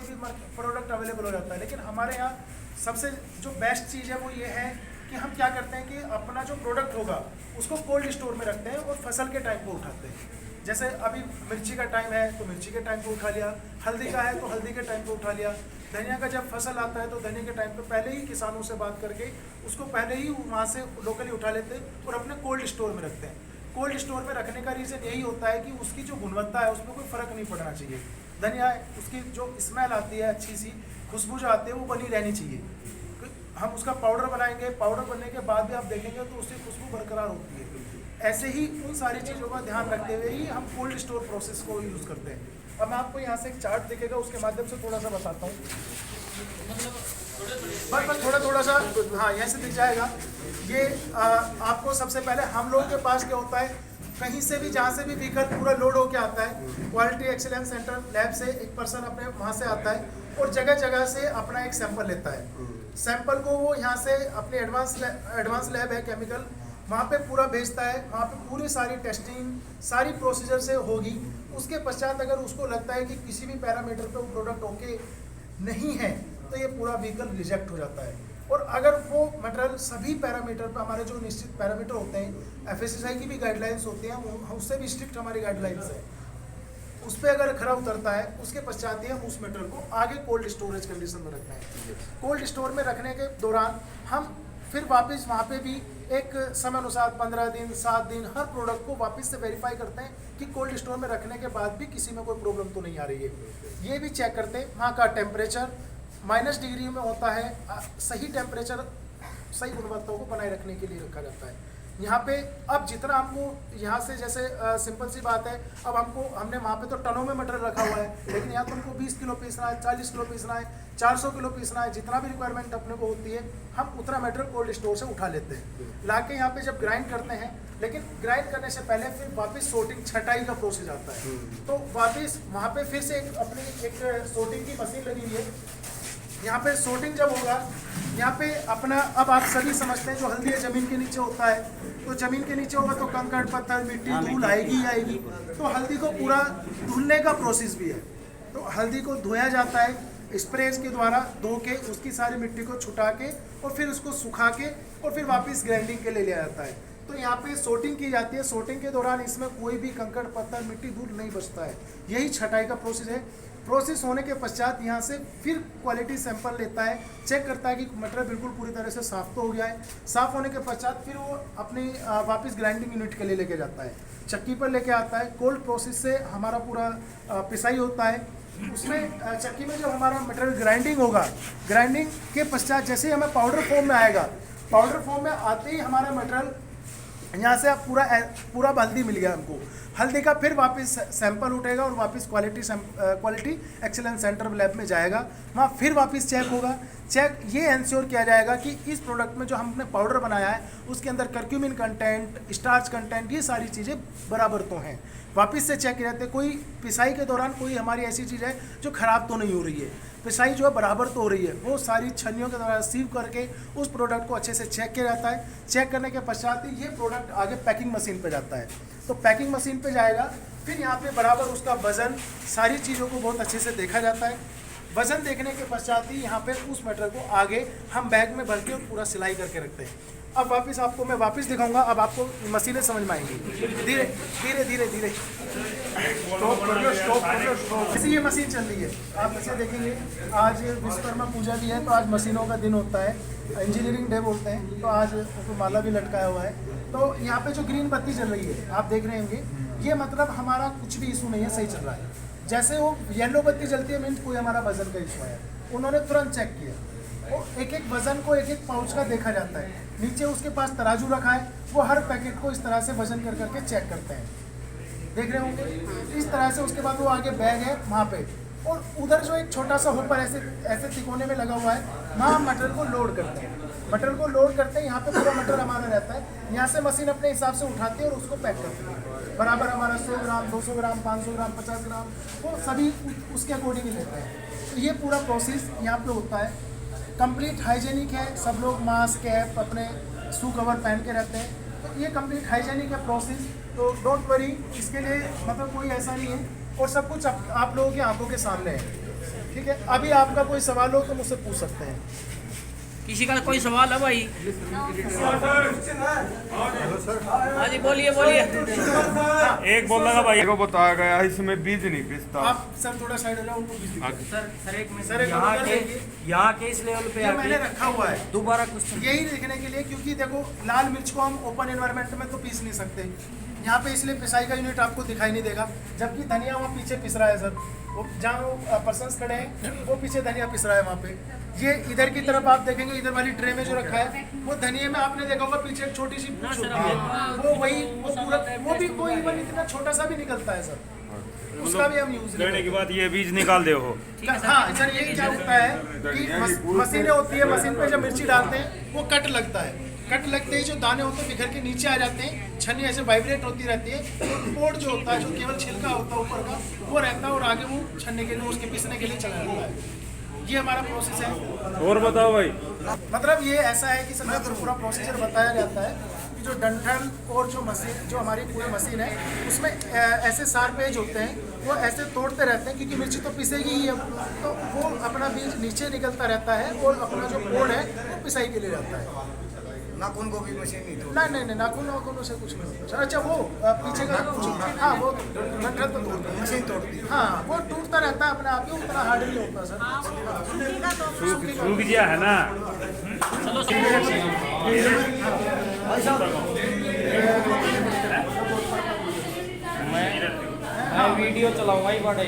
भी product available हो जाता है, लेकिन हमारे यहाँ सबसे जो बेस्ट चीज़ है वो ये है कि हम क्या करते हैं कि अपना जो प्रोडक्ट होगा उसको कोल्ड स्टोर में रखते हैं और फसल के टाइम पर उठाते हैं। जैसे अभी मिर्ची का टाइम है तो मिर्ची के टाइम पे उठा लिया, हल्दी का है तो हल्दी के टाइम पे उठा लिया, धनिया का जब फसल आता है तो धनिया के टाइम पे पहले ही किसानों से बात करके उसको पहले ही वहाँ से लोकली उठा लेते हैं और अपने कोल्ड स्टोर में रखते हैं। कोल्ड स्टोर में रखने का रीज़न यही होता है कि उसकी जो गुणवत्ता है उसमें कोई फ़र्क नहीं पड़ना चाहिए। धनिया उसकी जो स्मेल आती है, अच्छी सी खुशबू जो आती है वो बनी रहनी चाहिए। हम उसका पाउडर बनाएंगे, पाउडर बनने के बाद भी आप देखेंगे तो उसकी खुशबू बरकरार होती है। ऐसे ही उन सारी चीज़ों का ध्यान रखते हुए ही हम कोल्ड स्टोर प्रोसेस को यूज़ करते हैं। अब मैं आपको यहाँ से एक चार्ट दिखेगा, उसके माध्यम से थोड़ा सा बताता हूँ। बस थोड़ा सा हाँ यहाँ से दिख जाएगा। ये आपको सबसे पहले हम लोगों के पास क्या होता है, कहीं से भी जहाँ से भी व्हीकल पूरा लोड होके आता है, क्वालिटी एक्सीलेंस सेंटर लैब से एक पर्सन अपने वहाँ से आता है और जगह जगह से अपना एक सैंपल लेता है। सैंपल को वो यहाँ से अपने एडवांस लैब है केमिकल, वहाँ पे पूरा भेजता है। वहाँ पे पूरी सारी टेस्टिंग सारी प्रोसीजर से होगी। उसके पश्चात अगर उसको लगता है कि किसी भी पैरामीटर पे वो प्रोडक्ट ओके नहीं है तो ये पूरा व्हीकल रिजेक्ट हो जाता है। और अगर वो मटेरियल सभी पैरामीटर पे, हमारे जो निश्चित पैरामीटर होते हैं, एफएसएसआई की भी गाइडलाइंस होती हैं, उससे भी स्ट्रिक्ट हमारी गाइडलाइंस है, उस पर अगर खरा उतरता है उसके पश्चात ही हम उस मटेरियल को आगे कोल्ड स्टोरेज कंडीशन में रखते हैं। कोल्ड स्टोर में रखने के दौरान हम फिर वापस वहाँ पे भी एक समय अनुसार 15 दिन 7 दिन हर प्रोडक्ट को वापस से वेरीफाई करते हैं कि कोल्ड स्टोर में रखने के बाद भी किसी में कोई प्रॉब्लम तो नहीं आ रही है। ये भी चेक करते हैं। वहाँ का टेम्परेचर -डिग्री में होता है, सही टेम्परेचर सही गुणवत्ता को बनाए रखने के लिए रखा जाता है। यहाँ पे अब जितना हमको यहाँ से जैसे सिंपल सी बात है, अब हमने वहाँ पे तो टनों में मटेरियल रखा हुआ है, लेकिन यहाँ तो हमको 20 किलो पीसना है, 40 किलो पीसना है, 400 किलो पीसना है, जितना भी रिक्वायरमेंट अपने को होती है हम उतना मटेरियल कोल्ड स्टोर से उठा लेते हैं, लाके यहाँ पे जब ग्राइंड करते हैं। लेकिन ग्राइंड करने से पहले फिर वापस सोर्टिंग छटाई का प्रोसेस आता है, तो वापस वहाँ पे फिर से अपनी एक सोर्टिंग की मशीन लगी हुई है। यहाँ पे सोर्टिंग जब होगा, यहाँ पे अपना, अब आप सभी समझते हैं जो हल्दी ज़मीन के नीचे होता है, तो ज़मीन के नीचे होगा तो कंकड़ पत्थर मिट्टी धूल आएगी ही आएगी। तो हल्दी को पूरा धुलने का प्रोसेस भी है, तो हल्दी को धोया जाता है स्प्रेज के द्वारा, धो के उसकी सारी मिट्टी को छुटा के और फिर उसको सुखा के और फिर वापस ग्राइंडिंग के लिए लिया जाता है। तो यहाँ पे सोर्टिंग की जाती है। सोर्टिंग के दौरान इसमें कोई भी कंकड़ पत्थर मिट्टी धूल नहीं बचता है, यही छटाई का प्रोसेस है। प्रोसेस होने के पश्चात यहाँ से फिर क्वालिटी सैंपल लेता है, चेक करता है कि मटेरियल बिल्कुल पूरी तरह से साफ़ तो हो गया है। साफ़ होने के पश्चात फिर वो अपनी वापस ग्राइंडिंग यूनिट के लिए लेके जाता है, चक्की पर लेके आता है। कोल्ड प्रोसेस से हमारा पूरा पिसाई होता है, उसमें चक्की में जब हमारा मटेरियल ग्राइंडिंग होगा, ग्राइंडिंग के पश्चात जैसे ही हमें पाउडर फॉर्म में आएगा, पाउडर फॉर्म में आते ही हमारा मटेरियल यहाँ से आप पूरा हल्दी मिल गया हमको। हल्दी का फिर वापस सैंपल उठेगा और वापस क्वालिटी एक्सीलेंस सेंटर लैब में जाएगा, वहाँ फिर वापस चेक होगा। चेक ये इंश्योर किया जाएगा कि इस प्रोडक्ट में जो हमने पाउडर बनाया है उसके अंदर कर्क्यूमिन कंटेंट, स्टार्च कंटेंट, ये सारी चीज़ें बराबर तो हैं। वापस से चेक किया जाता है, कोई पिसाई के दौरान कोई हमारी ऐसी चीज़ है जो ख़राब तो नहीं हो रही है, पिसाई जो है बराबर तो हो रही है। वो सारी छन्नियों के द्वारा सीव करके उस प्रोडक्ट को अच्छे से चेक किया जाता है। चेक करने के पश्चात ही ये प्रोडक्ट आगे पैकिंग मशीन पे जाता है। तो पैकिंग मशीन पे जाएगा, फिर यहाँ पे बराबर उसका वज़न, सारी चीज़ों को बहुत अच्छे से देखा जाता है। वज़न देखने के पश्चात ही यहाँ पे उस मटेरियल को आगे हम बैग में भर के और पूरा सिलाई करके रखते हैं। अब वापस आपको मैं वापस दिखाऊंगा, अब आपको मशीनें समझ में आएंगी। धीरे धीरे धीरे धीरे स्टॉप। ऐसे ये मशीन चल रही है, आप इसे देखेंगे। आज विश्वकर्मा पूजा भी है तो आज मशीनों का दिन होता है, इंजीनियरिंग डे बोलते हैं, तो आज उसको माला भी लटकाया हुआ है। तो यहाँ पे जो ग्रीन बत्ती चल रही है आप देख रहे होंगे, ये मतलब हमारा कुछ भी इशू नहीं है, सही चल रहा है। जैसे वो येलो बत्ती जलती है मीन्स कोई हमारा वजन का इशू है। उन्होंने तुरंत चेक किया, वो एक एक वजन को एक एक पाउच का देखा जाता है। नीचे उसके पास तराजू रखा है, वो हर पैकेट को इस तरह से वजन कर करके चेक करते हैं, देख रहे होंगे इस तरह से। उसके बाद वो आगे बैग है वहाँ पे, और उधर जो एक छोटा सा होपर ऐसे तिकोने में लगा हुआ है, वहाँ हम मटेरियल को लोड करते हैं। मटेरियल को लोड करते हैं, यहाँ पे पूरा मटेरियल हमारा रहता है। यहाँ से मशीन अपने हिसाब से उठाती है और उसको पैक करती है। बराबर हमारा 100 ग्राम, 200 ग्राम, 500 ग्राम, 50 ग्राम, वो सभी उसके अकॉर्डिंग ही लेते हैं। तो ये पूरा प्रोसेस यहाँ पे होता है। कंप्लीट हाइजेनिक है, सब लोग मास्क, कैप, अपने शू कवर पहन के रहते हैं। तो ये कंप्लीट हाइजेनिक है प्रोसेस, तो डोंट वरी, इसके लिए मतलब कोई ऐसा नहीं है। और सब कुछ आप लोगों की आंखों के सामने है। ठीक है, अभी आपका कोई सवाल हो तो मुझसे पूछ सकते हैं। किसी का कोई सवाल है भाई? हाँ जी, बोलिए बोलिए। एक बोल रहा भाई को बताया गया इसमें बीज नहीं पिसता। आप सर थोड़ा साइड हो जाओ, उनको बीच दीजिए। सर एक मिनट, सर, एक यहाँ उधर के देखिए। इस लेवल पे ये मैंने रखा हुआ है दोबारा क्वेश्चन। यही देखने के लिए, क्योंकि देखो लाल मिर्च को हम ओपन एनवायरनमेंट में तो पीस नहीं सकते यहाँ पे, इसलिए पिसाई का यूनिट आपको दिखाई नहीं देगा। जबकि धनिया वहाँ पीछे पिस रहा है सर, वो जहाँ वो पर्सन्स खड़े हैं वो पीछे धनिया पिस रहा है वहाँ पे। ये इधर की तरफ आप देखेंगे, इधर वाली ट्रे में जो रखा है वो धनिया में आपने देखा होगा पीछे एक छोटी सी पूंछ होती है, वो वही वो पूरा वो भी कोई इवन इतना छोटा सा भी निकलता है सर, उसका भी हम यूज करने के बाद ये बीज निकाल दे हो। हाँ सर, ये क्या होता है कि मशीनें होती है, मशीन पे जब मिर्ची डालते हैं वो कट लगता है, कट लगते ही जो दाने होते हैं बिखर के नीचे आ जाते हैं, छन्नी ऐसे वाइब्रेट होती रहती है, तो पोर्ट जो होता है, जो केवल छिलका होता है ऊपर का, वो रहता है और आगे वो छन्ने के लिए, उसके पीसने के लिए चला जाता है। ये हमारा प्रोसेस है। और बताओ भाई। मतलब ये ऐसा है कि समय पर पूरा प्रोसीजर बताया जाता है कि जो डंठल और जो मशीन, जो हमारी पूरी मशीन है उसमें ऐसे शार्प एज होते हैं, वो ऐसे तोड़ते रहते हैं, क्योंकि मिर्ची तो पिसेगी ही अब, तो वो अपना बीज नीचे निकलता रहता है और अपना जो पोड़ है वो पिसाई के लिए रहता है। नाखून को भी मशीन नहीं तोड़ती। नहीं, नाखूनों से कुछ नहीं होता। अच्छा, वो पीछे का हाँ, वो डंठल तो तोड़ता है, मशीन तोड़ती है। हाँ, वो टूटता रहता है अपने आप ही, उतना हार्ड नहीं होता सर। सूख गया है ना। मैं वीडियो चलाऊंगा ही बड़े।